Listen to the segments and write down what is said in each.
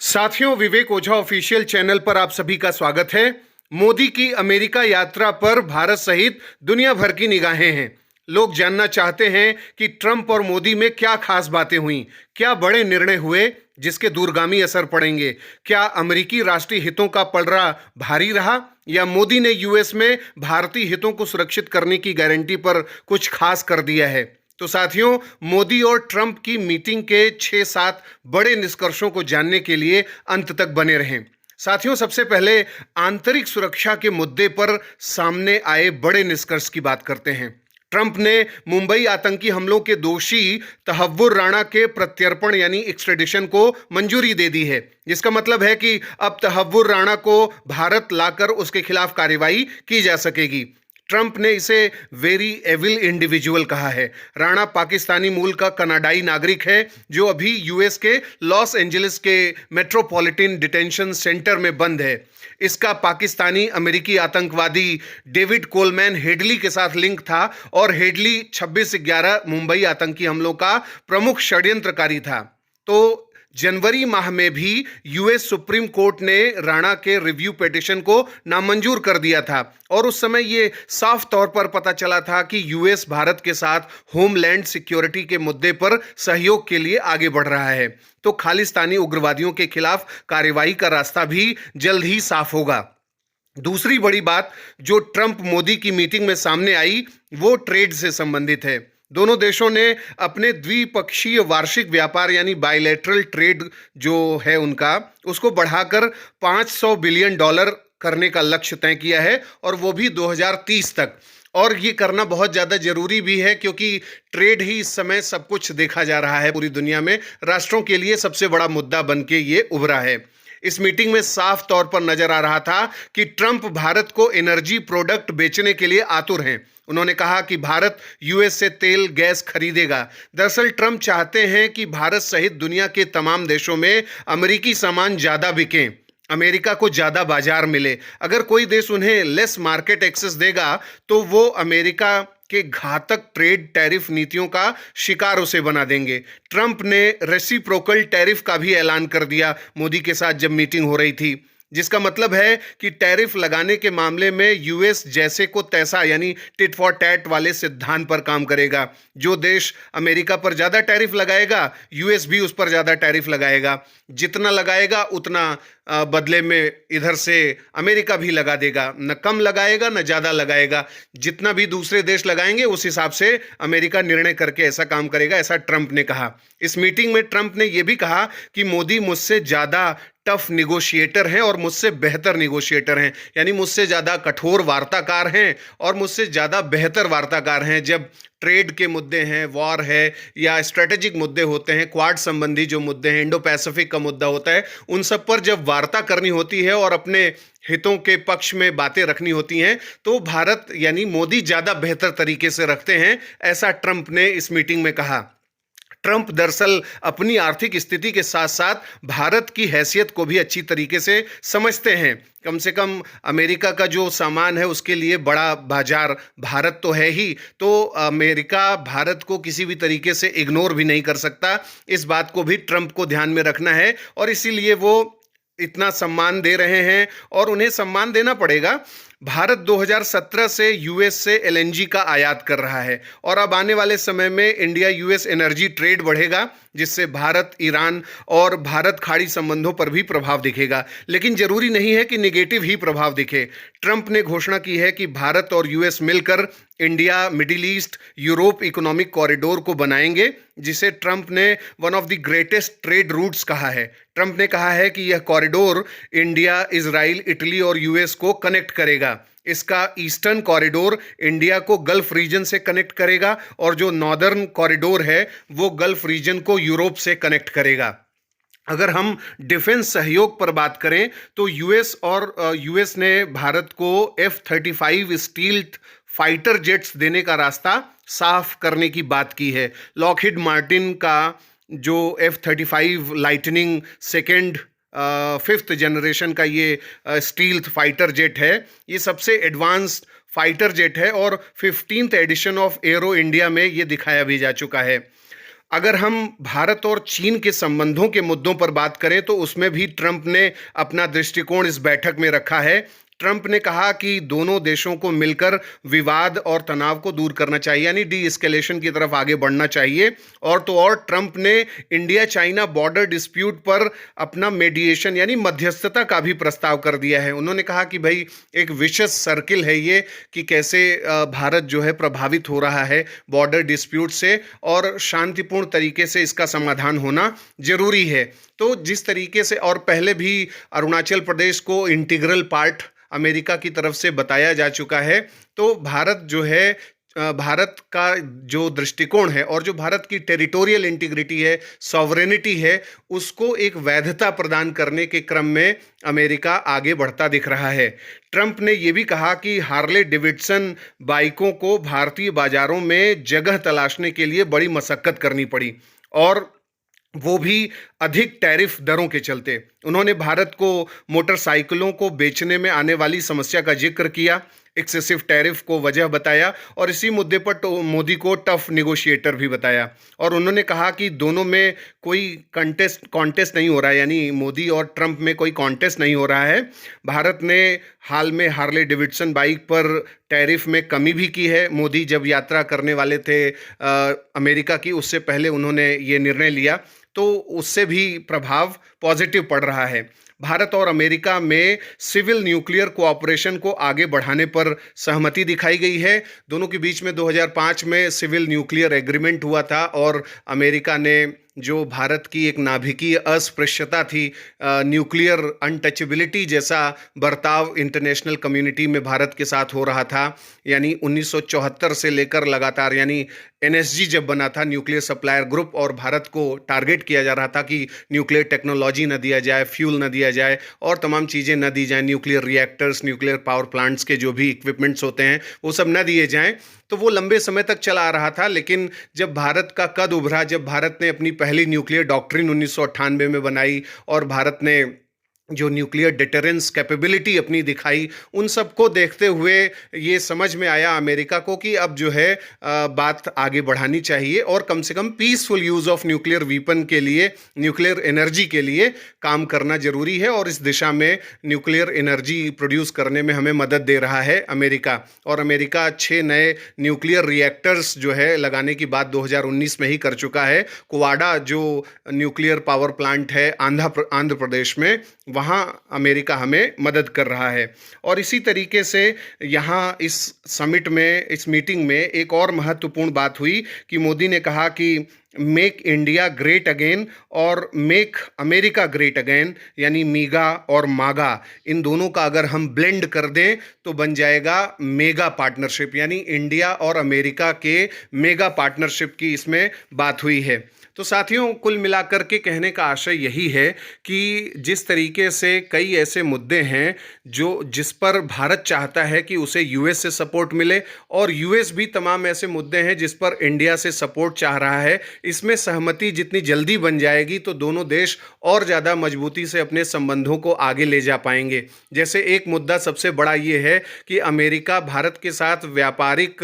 साथियों, विवेक ओझा official channel पर आप सभी का स्वागत है। मोदी की अमेरिका यात्रा पर भारत सहित दुनिया भर की निगाहें हैं। लोग जानना चाहते हैं कि ट्रंप और मोदी में क्या खास बातें हुईं, क्या बड़े निर्णय हुए जिसके दूरगामी असर पड़ेंगे। क्या अमेरिकी राष्ट्रीय हितों का पलड़ा भारी रहा या मोदी ने यूएस में भारतीय हितों को सुरक्षित करने की गारंटी पर कुछ खास कर दिया है। तो साथियों, मोदी और ट्रंप की मीटिंग के 6-7 बड़े निष्कर्षों को जानने के लिए अंत तक बने रहें। साथियों, सबसे पहले आंतरिक सुरक्षा के मुद्दे पर सामने आए बड़े निष्कर्ष की बात करते हैं। ट्रंप ने मुंबई आतंकी हमलों के दोषी तहव्वुर राणा के प्रत्यर्पण यानी एक्स्ट्रेडिशन को मंजूरी दे दी है, जिसका मतलब है कि अब तहव्वुर राणा को भारत लाकर उसके खिलाफ कार्रवाई की जा सकेगी। ट्रंप ने इसे वेरी एविल इंडिविजुअल कहा है। राणा पाकिस्तानी मूल का कनाडाई नागरिक है जो अभी यूएस के लॉस एंजलिस के मेट्रोपॉलिटन डिटेंशन सेंटर में बंद है। इसका पाकिस्तानी अमेरिकी आतंकवादी डेविड कोलमैन हेडली के साथ लिंक था और हेडली 26/11 मुंबई आतंकी हमलों का प्रमुख षड्यंत्रकारी था। तो जनवरी माह में भी यूएस सुप्रीम कोर्ट ने राणा के रिव्यू पिटीशन को नामंजूर कर दिया था और उस समय ये साफ तौर पर पता चला था कि यूएस भारत के साथ होमलैंड सिक्योरिटी के मुद्दे पर सहयोग के लिए आगे बढ़ रहा है। तो खालिस्तानी उग्रवादियों के खिलाफ कार्रवाई का रास्ता भी जल्द ही साफ होगा। दूसरी बड़ी बात जो ट्रंप मोदी की मीटिंग में सामने आई वो ट्रेड से संबंधित है। दोनों देशों ने अपने द्विपक्षीय वार्षिक व्यापार यानी बायलैटरल ट्रेड जो है उनका उसको बढ़ाकर $500 बिलियन करने का लक्ष्य तय किया है और वो भी 2030 तक। और ये करना बहुत ज़्यादा जरूरी भी है क्योंकि ट्रेड ही इस समय सब कुछ देखा जा रहा है पूरी दुनिया में, राष्ट्रों के लिए सबसे बड़ा मुद्दा बन के ये उभरा है। इस मीटिंग में साफ तौर पर नजर आ रहा था कि ट्रंप भारत को एनर्जी प्रोडक्ट बेचने के लिए आतुर हैं। उन्होंने कहा कि भारत यूएस से तेल गैस खरीदेगा। दरअसल ट्रंप चाहते हैं कि भारत सहित दुनिया के तमाम देशों में अमेरिकी सामान ज़्यादा बिकें, अमेरिका को ज़्यादा बाजार मिले। अगर कोई देश उन्हें लेस मार्केट एक्सेस देगा तो वो अमेरिका के घातक ट्रेड टैरिफ नीतियों का शिकार उसे बना देंगे। ट्रंप ने रेसिप्रोकल टैरिफ का भी ऐलान कर दिया मोदी के साथ जब मीटिंग हो रही थी, जिसका मतलब है कि टैरिफ लगाने के मामले में यूएस जैसे को तैसा यानी टिट फॉर टैट वाले सिद्धांत पर काम करेगा। जो देश अमेरिका पर ज़्यादा टैरिफ लगाएगा यूएस भी उस पर ज़्यादा टैरिफ लगाएगा। जितना लगाएगा उतना बदले में इधर से अमेरिका भी लगा देगा। न कम लगाएगा न ज़्यादा लगाएगा, जितना भी दूसरे देश लगाएंगे उस हिसाब से अमेरिका निर्णय करके ऐसा काम करेगा, ऐसा ट्रंप ने कहा। इस मीटिंग में ट्रंप ने यह भी कहा कि मोदी मुझसे ज़्यादा टफ निगोशिएटर हैं और मुझसे बेहतर निगोशिएटर हैं, यानी मुझसे ज़्यादा कठोर वार्ताकार हैं और मुझसे ज़्यादा बेहतर वार्ताकार हैं। जब ट्रेड के मुद्दे हैं, वॉर है या स्ट्रेटेजिक मुद्दे होते हैं, क्वाड संबंधी जो मुद्दे हैं, इंडो पैसिफिक का मुद्दा होता है, उन सब पर जब वार्ता करनी होती है और अपने हितों के पक्ष में बातें रखनी होती हैं तो भारत यानी मोदी ज़्यादा बेहतर तरीके से रखते हैं, ऐसा ट्रंप ने इस मीटिंग में कहा। ट्रंप दरअसल अपनी आर्थिक स्थिति के साथ साथ भारत की हैसियत को भी अच्छी तरीके से समझते हैं। कम से कम अमेरिका का जो सामान है उसके लिए बड़ा बाजार भारत तो है ही, तो अमेरिका भारत को किसी भी तरीके से इग्नोर भी नहीं कर सकता। इस बात को भी ट्रंप को ध्यान में रखना है और इसीलिए वो इतना सम्मान दे रहे हैं और उन्हें सम्मान देना पड़ेगा। भारत 2017 से यूएस से एलएनजी का आयात कर रहा है और अब आने वाले समय में इंडिया यूएस एनर्जी ट्रेड बढ़ेगा, जिससे भारत ईरान और भारत खाड़ी संबंधों पर भी प्रभाव दिखेगा। लेकिन जरूरी नहीं है कि नेगेटिव ही प्रभाव दिखे। ट्रंप ने घोषणा की है कि भारत और यूएस मिलकर India middle east Europe economic corridor को बनाएंगे, जिसे ट्रंप ने one of the greatest trade routes कहा है। ट्रंप ने कहा है कि यह कॉरिडोर इंडिया, इजराइल, इटली और यूएस को कनेक्ट करेगा। इसका ईस्टर्न कॉरिडोर इंडिया को गल्फ रीजन से कनेक्ट करेगा और जो नॉर्दर्न कॉरिडोर है वो गल्फ रीजन को यूरोप से कनेक्ट करेगा। अगर हम डिफेंस सहयोग पर बात करें तो यूएस ने भारत को F-35 स्टील्थ फाइटर जेट्स देने का रास्ता साफ करने की बात की है। लॉकहीड मार्टिन का जो F-35 lightning second 5th generation का ये स्टील्थ फाइटर जेट है, ये सबसे एडवांस्ड फाइटर जेट है और 15th addition of arrow India में ये दिखाया भी जा चुका है। अगर हम भारत और चीन के संबंधों के मुद्दों पर बात करें तो उसमें भी ट्रंप ने अपना दृष्टिकोण इस बैठक में रखा है। ट्रंप ने कहा कि दोनों देशों को मिलकर विवाद और तनाव को दूर करना चाहिए, यानी डी एस्केलेशन की तरफ आगे बढ़ना चाहिए। और तो और ट्रंप ने इंडिया चाइना बॉर्डर डिस्प्यूट पर अपना मेडिएशन यानी मध्यस्थता का भी प्रस्ताव कर दिया है। उन्होंने कहा कि भाई एक विशेष सर्किल है ये, कि कैसे भारत जो है प्रभावित हो रहा है बॉर्डर डिस्प्यूट से, और शांतिपूर्ण तरीके से इसका समाधान होना जरूरी है। तो जिस तरीके से और पहले भी अरुणाचल प्रदेश को इंटीग्रल पार्ट अमेरिका की तरफ से बताया जा चुका है, तो भारत जो है भारत का जो दृष्टिकोण है और जो भारत की टेरिटोरियल इंटीग्रिटी है, सॉवरेनिटी है, उसको एक वैधता प्रदान करने के क्रम में अमेरिका आगे बढ़ता दिख रहा है। ट्रंप ने यह भी कहा कि हार्ले डेविडसन बाइकों को भारतीय बाजारों में जगह तलाशने के लिए बड़ी मशक्कत करनी पड़ी, और वो भी अधिक टैरिफ दरों के चलते। उन्होंने भारत को मोटरसाइकिलों को बेचने में आने वाली समस्या का जिक्र किया, एक्सेसिव टैरिफ को वजह बताया, और इसी मुद्दे पर तो मोदी को टफ निगोशिएटर भी बताया। और उन्होंने कहा कि दोनों में कोई कॉन्टेस्ट नहीं हो रहा है, यानी मोदी और ट्रंप में कोई कॉन्टेस्ट नहीं हो रहा है। भारत ने हाल में हार्ले डेविडसन बाइक पर टैरिफ में कमी भी की है। मोदी जब यात्रा करने वाले थे अमेरिका की, उससे पहले उन्होंने ये निर्णय लिया, तो उससे भी प्रभाव पॉजिटिव पड़ रहा है। भारत और अमेरिका में सिविल न्यूक्लियर कोऑपरेशन को आगे बढ़ाने पर सहमति दिखाई गई है। दोनों के बीच में 2005 में सिविल न्यूक्लियर एग्रीमेंट हुआ था, और अमेरिका ने जो भारत की एक नाभिकीय अस्पृश्यता थी, न्यूक्लियर अनटचेबिलिटी जैसा बर्ताव इंटरनेशनल कम्युनिटी में भारत के साथ हो रहा था, यानी 1974 से लेकर लगातार, यानी एनएसजी जब बना था, न्यूक्लियर सप्लायर ग्रुप, और भारत को टारगेट किया जा रहा था कि न्यूक्लियर टेक्नोलॉजी न दिया जाए, फ्यूल न दिया जाए, और तमाम चीज़ें न दी जाएं, nuclear reactors, nuclear power plants के जो भी इक्विपमेंट्स होते हैं वो सब न दिए जाएं। तो वो लंबे समय तक चला आ रहा था। लेकिन जब भारत का कद उभरा, जब भारत ने अपनी पहली न्यूक्लियर डॉक्ट्रिन 1998 में बनाई, और भारत ने जो न्यूक्लियर डिटरेंस कैपेबिलिटी अपनी दिखाई, उन सबको देखते हुए ये समझ में आया अमेरिका को कि अब जो है बात आगे बढ़ानी चाहिए, और कम से कम peaceful use of nuclear weapon के लिए, न्यूक्लियर एनर्जी के लिए काम करना जरूरी है। और इस दिशा में न्यूक्लियर एनर्जी प्रोड्यूस करने में हमें मदद दे रहा है अमेरिका। और अमेरिका 6 नए न्यूक्लियर रिएक्टर्स जो है लगाने की बात 2019 में ही कर चुका है। कुवाडा जो न्यूक्लियर पावर प्लांट है आंध्र प्रदेश में, वहाँ अमेरिका हमें मदद कर रहा है। और इसी तरीके से यहाँ इस समिट में, इस मीटिंग में एक और महत्वपूर्ण बात हुई कि मोदी ने कहा कि मेक इंडिया ग्रेट अगेन और मेक अमेरिका ग्रेट अगेन, यानी मीगा और मागा, इन दोनों का अगर हम ब्लेंड कर दें तो बन जाएगा मेगा पार्टनरशिप, यानी इंडिया और अमेरिका के मेगा पार्टनरशिप की इसमें बात हुई है। तो साथियों, कुल मिलाकर के कहने का आशय यही है कि जिस तरीके से कई ऐसे मुद्दे हैं जिस पर भारत चाहता है कि उसे यूएस से सपोर्ट मिले, और यूएस भी तमाम ऐसे मुद्दे हैं जिस पर इंडिया से सपोर्ट चाह रहा है। इसमें सहमति जितनी जल्दी बन जाएगी तो दोनों देश और ज़्यादा मजबूती से अपने संबंधों को आगे ले जा पाएंगे। जैसे एक मुद्दा सबसे बड़ा ये है कि अमेरिका भारत के साथ व्यापारिक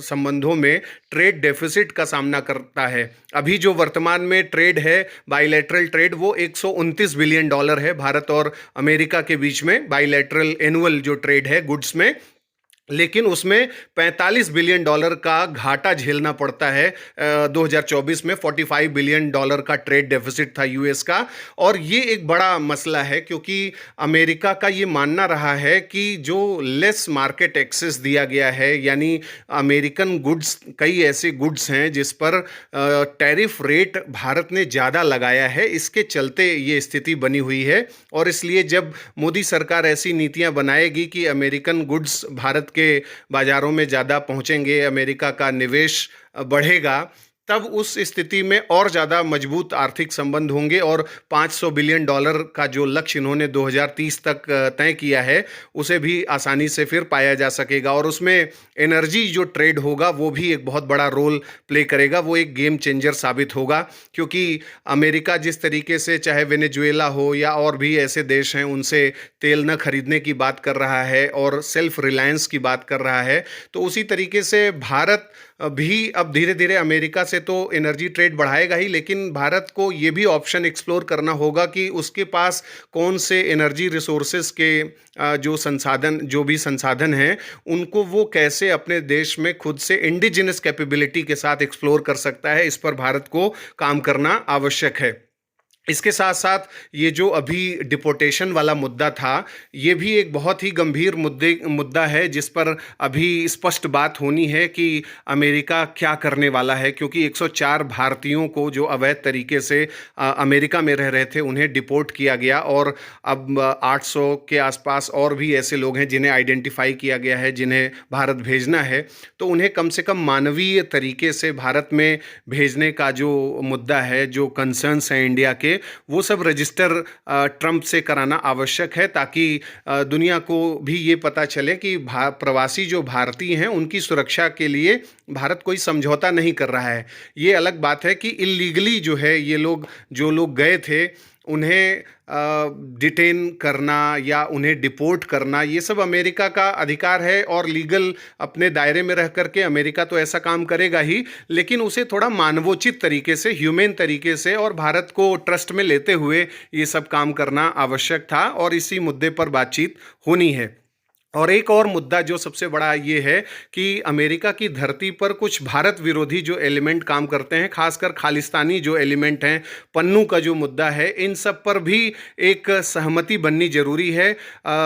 संबंधों में ट्रेड डेफिसिट का सामना करता है। अभी जो वर्तमान में ट्रेड है, बाइलैटरल ट्रेड, वो $129 बिलियन है भारत और अमेरिका के बीच में, बाइलैटरल एनुअल जो ट्रेड है गुड्स में। लेकिन उसमें $45 बिलियन का घाटा झेलना पड़ता है। 2024 में $45 बिलियन का ट्रेड डेफिसिट था यूएस का। और ये एक बड़ा मसला है, क्योंकि अमेरिका का ये मानना रहा है कि जो लेस मार्केट एक्सेस दिया गया है, यानी अमेरिकन गुड्स, कई ऐसे गुड्स हैं जिस पर टैरिफ रेट भारत ने ज़्यादा लगाया है, इसके चलते ये स्थिति बनी हुई है। और इसलिए जब मोदी सरकार ऐसी नीतियां बनाएगी कि अमेरिकन गुड्स भारत के बाजारों में ज़्यादा पहुंचेंगे, अमेरिका का निवेश बढ़ेगा, तब उस स्थिति में और ज़्यादा मजबूत आर्थिक संबंध होंगे, और $500 बिलियन का जो लक्ष्य इन्होंने 2030 तक तय किया है, उसे भी आसानी से फिर पाया जा सकेगा। और उसमें एनर्जी जो ट्रेड होगा वो भी एक बहुत बड़ा रोल प्ले करेगा, वो एक गेम चेंजर साबित होगा। क्योंकि अमेरिका जिस तरीके से, चाहे वेनेजुएला हो या और भी ऐसे देश हैं, उनसे तेल न खरीदने की बात कर रहा है और सेल्फ रिलायंस की बात कर रहा है, तो उसी तरीके से भारत भी अब धीरे-धीरे अमेरिका से तो एनर्जी ट्रेड बढ़ाएगा ही, लेकिन भारत को ये भी ऑप्शन एक्सप्लोर करना होगा कि उसके पास कौन से एनर्जी रिसोर्सेज़ के जो भी संसाधन हैं, उनको वो कैसे अपने देश में खुद से इंडिजिनस कैपेबिलिटी के साथ एक्सप्लोर कर सकता है। इस पर भारत को काम करना आवश्यक है। इसके साथ-साथ ये जो अभी डिपोर्टेशन वाला मुद्दा था, ये भी एक बहुत ही गंभीर मुद्दा है, जिस पर अभी स्पष्ट बात होनी है कि अमेरिका क्या करने वाला है, क्योंकि 104 भारतीयों को जो अवैध तरीके से अमेरिका में रह रहे थे, उन्हें डिपोर्ट किया गया और अब 800 के आसपास और भी ऐसे लोग हैं जिन्हें आइडेंटिफाई किया गया है, जिन्हें भारत भेजना है। तो उन्हें कम से कम मानवीय तरीके से भारत में भेजने का जो मुद्दा है, जो कंसर्न्स हैं इंडिया के, वो सब रजिस्टर ट्रंप से कराना आवश्यक है, ताकि दुनिया को भी ये पता चले कि प्रवासी जो भारतीय हैं उनकी सुरक्षा के लिए भारत कोई समझौता नहीं कर रहा है। ये अलग बात है कि इल्लीगली जो है ये लोग जो लोग गए थे उन्हें डिटेन करना या उन्हें डिपोर्ट करना, ये सब अमेरिका का अधिकार है और लीगल अपने दायरे में रह करके अमेरिका तो ऐसा काम करेगा ही, लेकिन उसे थोड़ा मानवोचित तरीके से, ह्यूमन तरीके से और भारत को ट्रस्ट में लेते हुए ये सब काम करना आवश्यक था और इसी मुद्दे पर बातचीत होनी है। और एक और मुद्दा जो सबसे बड़ा ये है कि अमेरिका की धरती पर कुछ भारत विरोधी जो एलिमेंट काम करते हैं, खासकर खालिस्तानी जो एलिमेंट हैं, पन्नू का जो मुद्दा है, इन सब पर भी एक सहमति बननी जरूरी है।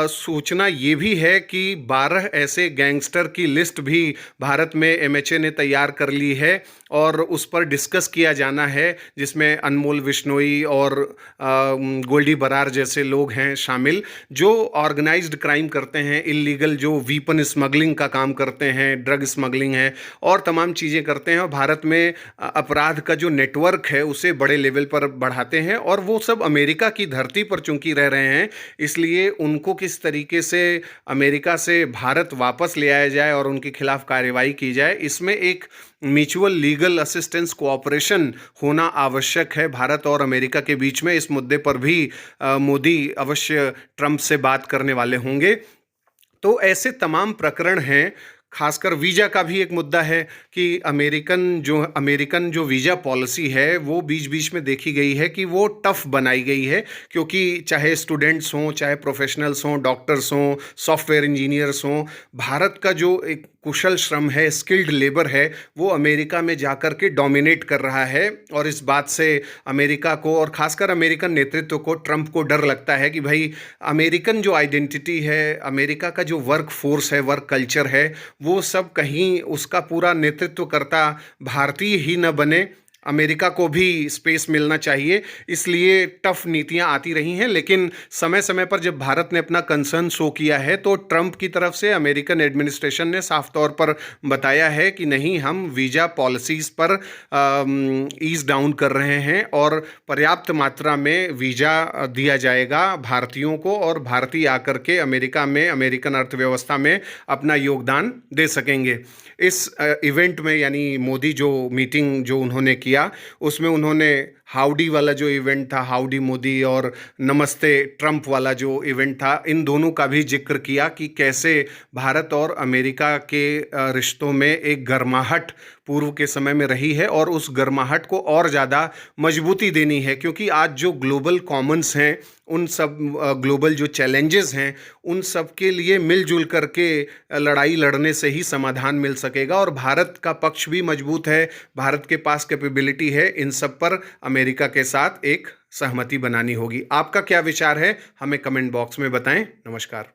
सूचना ये भी है कि 12 ऐसे गैंगस्टर की लिस्ट भी भारत में एमएचए ने तैयार कर ली है और उस पर डिस्कस किया जाना है, जिसमें अनमोल विश्नोई और गोल्डी बरार जैसे लोग हैं शामिल, जो ऑर्गेनाइज्ड क्राइम करते हैं, इलीगल जो वीपन स्मगलिंग का काम करते हैं, ड्रग स्मगलिंग है और तमाम चीज़ें करते हैं और भारत में अपराध का जो नेटवर्क है उसे बड़े लेवल पर बढ़ाते हैं। और वो सब अमेरिका की धरती पर चूंकि रह रहे हैं, इसलिए उनको किस तरीके से अमेरिका से भारत वापस ले आया जाए और उनके खिलाफ कार्रवाई की जाए, इसमें एक म्यूचुअल लीगल असिस्टेंस कोऑपरेशन होना आवश्यक है भारत और अमेरिका के बीच में। इस मुद्दे पर भी मोदी अवश्य ट्रंप से बात करने वाले होंगे। तो ऐसे तमाम प्रकरण हैं, खासकर वीज़ा का भी एक मुद्दा है कि अमेरिकन जो वीज़ा पॉलिसी है वो बीच बीच में देखी गई है कि वो टफ़ बनाई गई है, क्योंकि चाहे स्टूडेंट्स हों, चाहे प्रोफेशनल्स हों, डॉक्टर्स हों, सॉफ्टवेयर इंजीनियर्स हों, भारत का जो एक कुशल श्रम है, स्किल्ड लेबर है, वो अमेरिका में जाकर के डोमिनेट कर रहा है। और इस बात से अमेरिका को और ख़ासकर अमेरिकन नेतृत्व को, ट्रंप को डर लगता है कि भाई अमेरिकन जो आइडेंटिटी है, अमेरिका का जो वर्क फोर्स है, वर्क कल्चर है, वो सब कहीं उसका पूरा नेतृत्व करता भारतीय ही न बने, अमेरिका को भी स्पेस मिलना चाहिए। इसलिए टफ नीतियां आती रही हैं, लेकिन समय समय पर जब भारत ने अपना कंसर्न शो किया है तो ट्रंप की तरफ से अमेरिकन एडमिनिस्ट्रेशन ने साफ तौर पर बताया है कि नहीं, हम वीज़ा पॉलिसीज़ पर ईज डाउन कर रहे हैं और पर्याप्त मात्रा में वीज़ा दिया जाएगा भारतीयों को और भारतीय आकर के अमेरिका में, अमेरिकन अर्थव्यवस्था में अपना योगदान दे सकेंगे। इस इवेंट में यानी मोदी जो मीटिंग जो उन्होंने किया, उसमें उन्होंने हाउडी वाला जो इवेंट था, हाउडी मोदी, और नमस्ते ट्रंप वाला जो इवेंट था, इन दोनों का भी जिक्र किया कि कैसे भारत और अमेरिका के रिश्तों में एक गर्माहट पूर्व के समय में रही है और उस गर्माहट को और ज़्यादा मजबूती देनी है, क्योंकि आज जो ग्लोबल कॉमन्स हैं, उन सब ग्लोबल जो चैलेंजेस हैं, उन सब के लिए मिलजुल करके लड़ाई लड़ने से ही समाधान मिल सकेगा। और भारत का पक्ष भी मजबूत है, भारत के पास कैपेबिलिटी है, इन सब पर अमेरिका के साथ एक सहमति बनानी होगी। आपका क्या विचार है, हमें कमेंट बॉक्स में बताएं। नमस्कार।